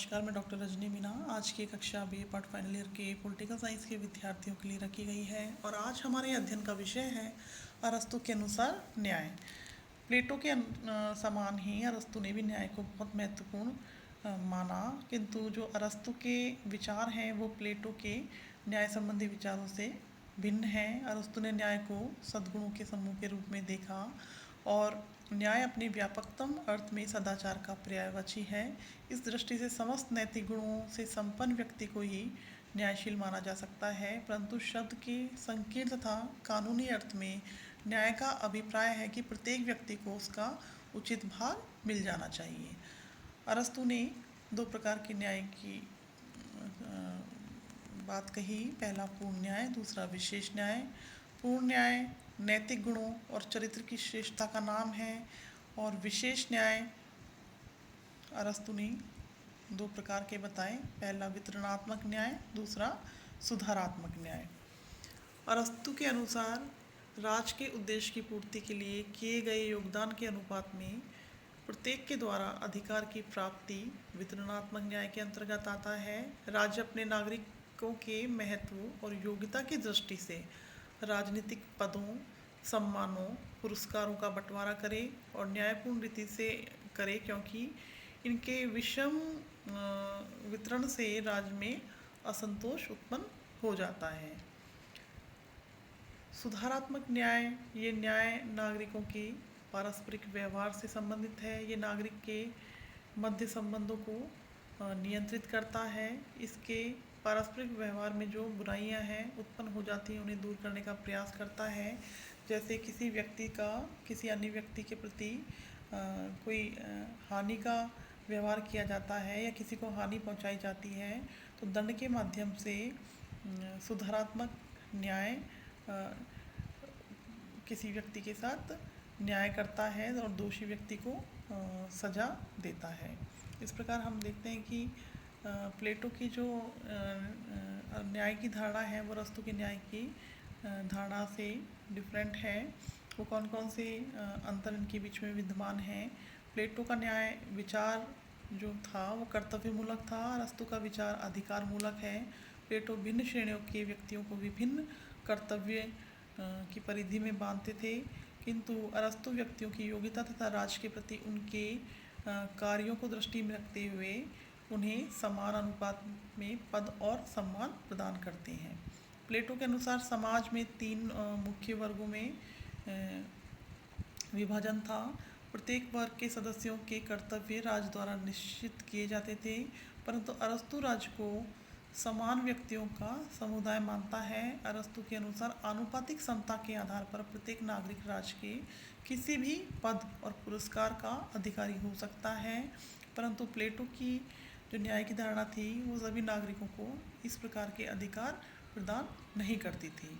नमस्कार, मैं डॉक्टर रजनी मीना। आज की कक्षा बी पार्ट फाइनल ईयर के पॉलिटिकल साइंस के विद्यार्थियों के लिए रखी गई है और आज हमारे अध्ययन का विषय है अरस्तु के अनुसार न्याय। प्लेटो के समान ही अरस्तु ने भी न्याय को बहुत महत्वपूर्ण माना, किंतु जो अरस्तु के विचार हैं वो प्लेटो के न्याय संबंधी विचारों से भिन्न हैं। अरस्तु ने न्याय को सद्गुणों के समूह के रूप में देखा और न्याय अपने व्यापकतम अर्थ में सदाचार का पर्यायवाची है। इस दृष्टि से समस्त नैतिक गुणों से संपन्न व्यक्ति को ही न्यायशील माना जा सकता है, परंतु शब्द के संकीर्ण तथा कानूनी अर्थ में न्याय का अभिप्राय है कि प्रत्येक व्यक्ति को उसका उचित भाग मिल जाना चाहिए। अरस्तु ने दो प्रकार के न्याय की बात कही। पहला पूर्ण न्याय, दूसरा विशेष न्याय। पूर्ण न्याय नैतिक गुणों और चरित्र की श्रेष्ठता का नाम है और विशेष न्याय अरस्तु ने दो प्रकार के बताए। पहला वितरणात्मक न्याय, दूसरा सुधारात्मक न्याय। अरस्तु के अनुसार राज के उद्देश्य की पूर्ति के लिए किए गए योगदान के अनुपात में प्रत्येक के द्वारा अधिकार की प्राप्ति वितरणात्मक न्याय के अंतर्गत आता है। राज्य अपने नागरिकों के महत्व और योग्यता की दृष्टि से राजनीतिक पदों, सम्मानों, पुरस्कारों का बंटवारा करे और न्यायपूर्ण रीति से करे, क्योंकि इनके विषम वितरण से राज्य में असंतोष उत्पन्न हो जाता है। सुधारात्मक न्याय, ये न्याय नागरिकों के पारस्परिक व्यवहार से संबंधित है। ये नागरिक के मध्य संबंधों को नियंत्रित करता है। इसके पारस्परिक व्यवहार में जो बुराइयां हैं उत्पन्न हो जाती हैं उन्हें दूर करने का प्रयास करता है। जैसे किसी व्यक्ति का किसी अन्य व्यक्ति के प्रति कोई हानि का व्यवहार किया जाता है या किसी को हानि पहुंचाई जाती है तो दंड के माध्यम से सुधारात्मक न्याय किसी व्यक्ति के साथ न्याय करता है और दोषी व्यक्ति को सज़ा देता है। इस प्रकार हम देखते हैं कि प्लेटो की जो न्याय की धारणा है वो अरस्तु के न्याय की धारणा से डिफरेंट है। वो कौन कौन से अंतर इनके बीच में विद्यमान हैं। प्लेटो का न्याय विचार जो था वो कर्तव्यमूलक था, अरस्तु का विचार अधिकार मूलक है। प्लेटो भिन्न श्रेणियों के व्यक्तियों को विभिन्न कर्तव्य की परिधि में बांधते थे, किंतु अरस्तु व्यक्तियों की योग्यता तथा राज के प्रति उनके कार्यों को दृष्टि में रखते हुए उन्हें समान अनुपात में पद और सम्मान प्रदान करते हैं। प्लेटो के अनुसार समाज में तीन मुख्य वर्गों में विभाजन था। प्रत्येक वर्ग के सदस्यों के कर्तव्य राज द्वारा निश्चित किए जाते थे, परंतु अरस्तु राज को समान व्यक्तियों का समुदाय मानता है। अरस्तु के अनुसार आनुपातिक समता के आधार पर प्रत्येक नागरिक राज के किसी भी पद और पुरस्कार का अधिकारी हो सकता है, परंतु प्लेटो की जो न्याय की धारणा थी वो सभी नागरिकों को इस प्रकार के अधिकार प्रदान नहीं करती थी।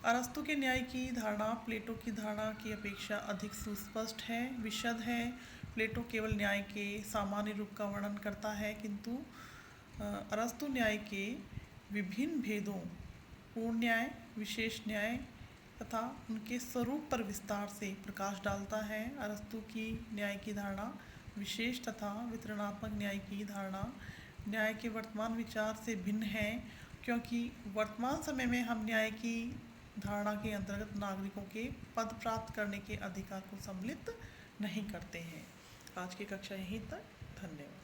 अरस्तु के न्याय की धारणा प्लेटो की धारणा की अपेक्षा अधिक सुस्पष्ट है, विशद है। प्लेटो केवल न्याय के सामान्य रूप का वर्णन करता है, किंतु अरस्तु न्याय के विभिन्न भेदों, पूर्ण न्याय, विशेष न्याय तथा उनके स्वरूप पर विस्तार से प्रकाश डालता है। अरस्तु की न्याय की धारणा विशेष तथा वितरणात्मक न्याय की धारणा न्याय के वर्तमान विचार से भिन्न है, क्योंकि वर्तमान समय में हम न्याय की धारणा के अंतर्गत नागरिकों के पद प्राप्त करने के अधिकार को सम्मिलित नहीं करते हैं। आज की कक्षा यहीं तक। धन्यवाद।